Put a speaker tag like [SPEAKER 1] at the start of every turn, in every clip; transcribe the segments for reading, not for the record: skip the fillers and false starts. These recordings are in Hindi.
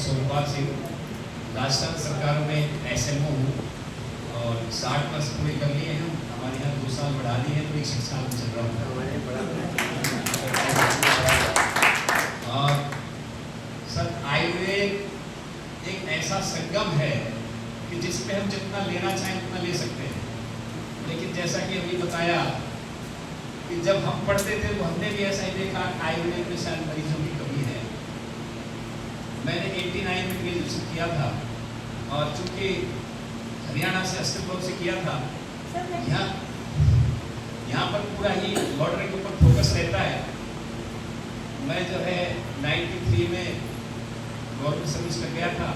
[SPEAKER 1] सोमपाल सिंह, राजस्थान सरकार में SMO हूँ और 60 वर्ष पूरे कर लिए हैं। हमारे यहाँ 2 साल बढ़ा दिए हैं तो 61 साल में चल रहा हूँ। और सर, आयुर्वेद एक ऐसा संगम है कि जिसमें हम जितना लेना चाहें उतना ले सकते हैं। लेकिन जैसा कि अभी बताया कि जब हम पढ़ते थे तो हमने भी ऐसा ही देखा आयुर्वेद में शायद मरीजों की कमी है। मैंने 89 में ग्रेजुएशन किया था और चूंकि हरियाणा से अस्तित्व से किया था, यहाँ पर पूरा ही बॉर्डर के ऊपर फोकस रहता है। मैं जो है 93 में गवर्नमेंट सर्विस में गया था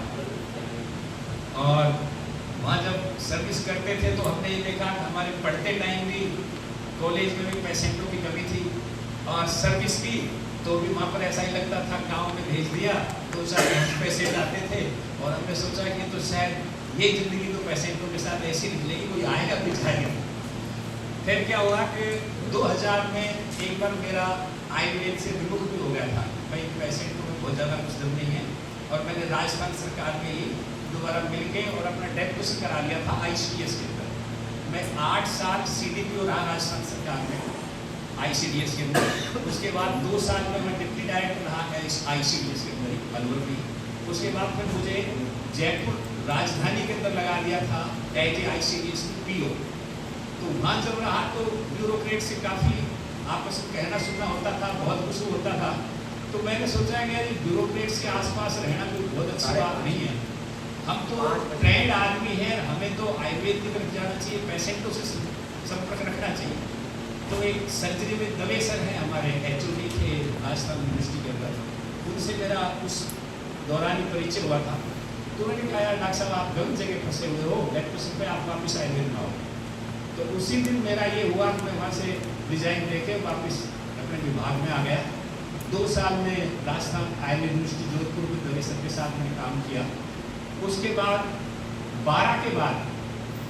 [SPEAKER 1] और वहाँ जब सर्विस करते थे तो हमने ये देखा कि हमारे पढ़ते टाइम भी कॉलेज में भी पेशेंटों की कमी थी और सर्विस की तो भी वहाँ पर ऐसा ही लगता था, गांव में भेज दिया तो शायद पेशेंट आते थे और हमने सोचा कि तो शायद ये जिंदगी तो पेशेंटों के साथ ऐसी निकलेगी, कोई आएगा कुछ खाएगा। फिर क्या हुआ कि 2000 में एक बार मेरा आयुर्वेद से विमुख भी हो गया था, भाई पेशेंटों में बहुत ज़्यादा कुछ दम नहीं है। और मैंने राजस्थान सरकार में ही दोबारा मिलके और अपना डेप्यूटेशन करा लिया था ICDS के अंदर। मैं 8 साल CDPO रहा राजस्थान सरकार में ICDS के अंदर। उसके बाद 2 साल में मैं डिप्टी डायरेक्टर रहा ICDS के अंदर अलवर में। उसके बाद फिर मुझे जयपुर राजधानी के अंदर लगा दिया था एज ICDS PO। तो वहाँ जब रहा तो ब्यूरोक्रेट से काफ़ी आपस में कहना सुनना होता था, बहुत कुछ होता था। तो मैंने सोचा कि यार ब्यूरोक्रेट्स के आसपास रहना कोई बहुत अच्छी बात नहीं है। हम तो ट्रेंड आदमी हैं, हमें तो आयुर्वेद की तरफ जाना चाहिए, पेशेंटों से संपर्क रखना चाहिए। तो एक सर्जरी में दवे सर हैं हमारे HOD थे राजस्थान यूनिवर्सिटी के अंदर, उनसे मेरा उस दौरान ही परिचय हुआ था। तो उन्होंने कहा यार डॉक्टर साहब आप गलत जगह फंसे हुए हो, डेप्यूटेशन पे आप वापस आयुर्वेद में आओ। तो उसी दिन मेरा ये हुआ कि मैं वहाँ से रिजाइन देके वापस अपने विभाग में आ गया। 2 साल में राजस्थान आयुर्वेद यूनिवर्सिटी जोधपुर में दवे सर के साथ मैंने काम किया। उसके बाद 12 के बाद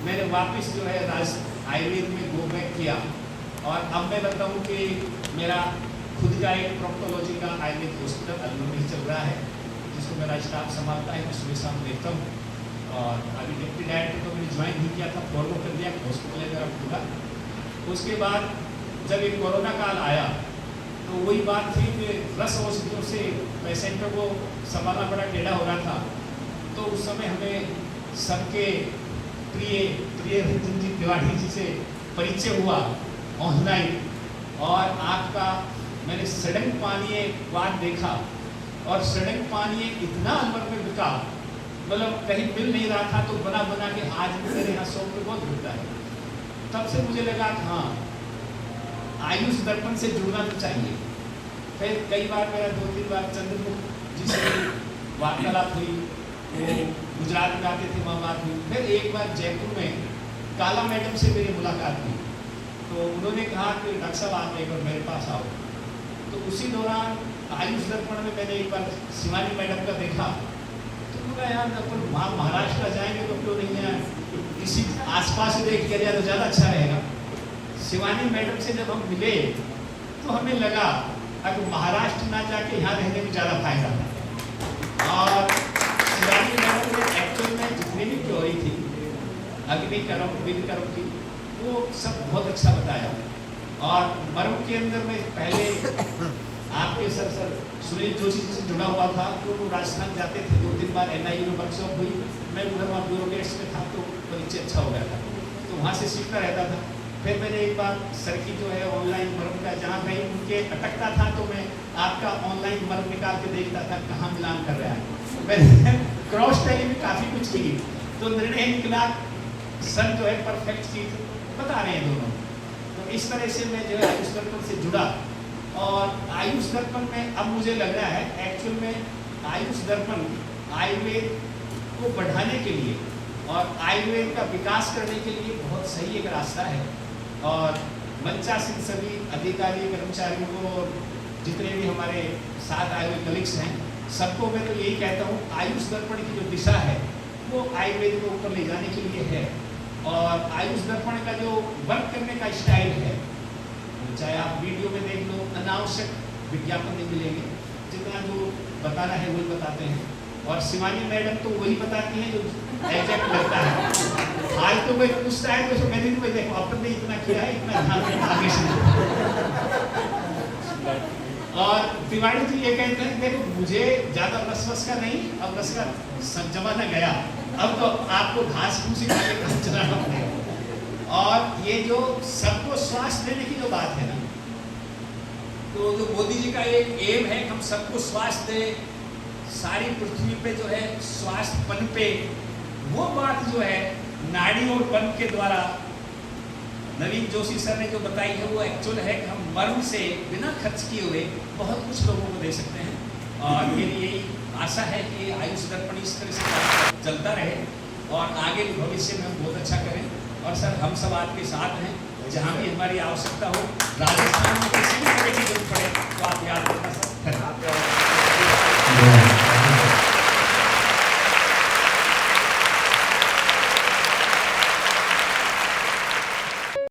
[SPEAKER 1] मैंने वापस जो है आयुर्वेद में गो बैक किया और अब मैं बताऊं कि मेरा खुद का एक प्रोक्टोलॉजी का आयुर्वेद हॉस्पिटल अलवर में चल रहा है, जिसको मेरा स्टाफ संभालता है। मैं सुबह शाम देखता हूँ और अभी डिप्टी डायरेक्टर तो मैंने ज्वाइन नहीं किया था, फॉरवर्ड कर दिया, हॉस्पिटल है मेरा पूरा। उसके बाद जब ये कोरोना काल आया तो वही बात थी कि रस औषधियों से पेशेंटों को संभालना बड़ा टेढ़ा हो रहा था। तो उस समय हमें सबके प्रिय रंजन जी तिवारी जी से परिचय हुआ ऑनलाइन। और आपका मैंने सड़क पानी बात देखा और सड़क पानी इतना अलवर में बिका, मतलब कहीं मिल नहीं रहा था, तो बना बना के आज भी मेरे यहाँ शॉप पे बहुत बिकता है। तब से मुझे लगा कि हाँ आयुष दर्पण से जुड़ना तो चाहिए। फिर कई बार मेरा 2-3 बार चंद्रमुख जी से वार्तालाप हुई, वो गुजरात में आते थे, वहाँ बात हुई। फिर एक बार जयपुर में काला मैडम से मेरी मुलाकात हुई, तो उन्होंने कहा कि डॉक्टर साहब आप एक बार मेरे पास आओ। तो उसी दौरान आयुष दर्पण में मैंने एक बार शिवानी मैडम का देखा, तो बोला यार अपन वहाँ महाराष्ट्र जाएंगे तो क्यों नहीं है, किसी आसपास से देख कर तो ज़्यादा अच्छा रहेगा। शिवानी मैडम से जब हम मिले तो हमें लगा अब महाराष्ट्र ना जाके यहाँ रहने में ज़्यादा फायदा है। और शिवानी मैडम ने एक्चुअल में जितनी भी थ्योरी थी अग्निकर्म विधिकर्म की, वो सब बहुत अच्छा बताया। और मर्म के अंदर में पहले आपके सर सुनील जोशी जी से जुड़ा हुआ था, तो वो राजस्थान जाते थे, 2-3 बार NIU में वर्कशॉप हुई, मैं उधर वहाँ ब्यूरोक्रेट्स में था तो परिचय अच्छा हो गया था, तो वहाँ से सीखता रहता था। फिर मैंने एक बार सर की जो है ऑनलाइन मर्म का जहाँ कहीं उनके अटकता था तो मैं आपका ऑनलाइन मर्म निकाल के देखता था कहाँ मिलान कर रहा है। मैंने क्रॉस टैली में काफ़ी कुछ की, तो निर्णय निकला सर जो है परफेक्ट चीज़ बता रहे हैं दोनों। तो इस तरह से मैं जो है आयुष दर्पण से जुड़ा और आयुष दर्पण में अब मुझे लग रहा है एक्चुअल में आयुष दर्पण आयुर्वेद को बढ़ाने के लिए और आयुर्वेद का विकास करने के लिए बहुत सही एक रास्ता है। और मंचासीन सभी अधिकारी कर्मचारियों को और जितने भी हमारे साथ आए हुए कलीग्स हैं सबको मैं तो यही कहता हूँ आयुष दर्पण की जो दिशा है वो आयुर्वेद को ऊपर ले जाने के लिए है। और आयुष दर्पण का जो वर्क करने का स्टाइल है, चाहे आप वीडियो में देख लो, अनावश्यक विज्ञापन नहीं मिलेंगे, जितना जो बताना है वही बताते हैं। और शिवानी मैडम तो वही बताती हैं जो एग्जैक्ट लगता है। आज तो कोई पूछता है तो मैंने भी देखो अपन ने इतना किया है, इतना ध्यान देना आगे से। और तिवारी जी ये कहते हैं देखो मुझे ज्यादा रस का नहीं, अब रस का सब जमाना गया, अब तो आपको घास फूस ही खाके काम चलाना पड़ेगा। और ये जो सबको स्वास्थ्य देने की जो बात है ना, तो जो मोदी जी का एक एम है कि हम सबको स्वास्थ्य दे, सारी पृथ्वी पे जो है स्वास्थ्य पनपे, वो बात जो है नाड़ी और पन के द्वारा नवीन जोशी सर ने जो बताई है वो एक्चुअल है कि हम मर्म से बिना खर्च किए हुए बहुत कुछ लोगों को दे सकते हैं। और मेरी यही आशा है कि आयुष दर्पण इस तरह से चलता रहे और आगे भी भविष्य में हम बहुत अच्छा करें। और सर हम सब आपके साथ हैं, जहाँ भी हमारी आवश्यकता हो, राजस्थान में किसी भी तरह की जरूरत पड़े तो आप याद रखना सर।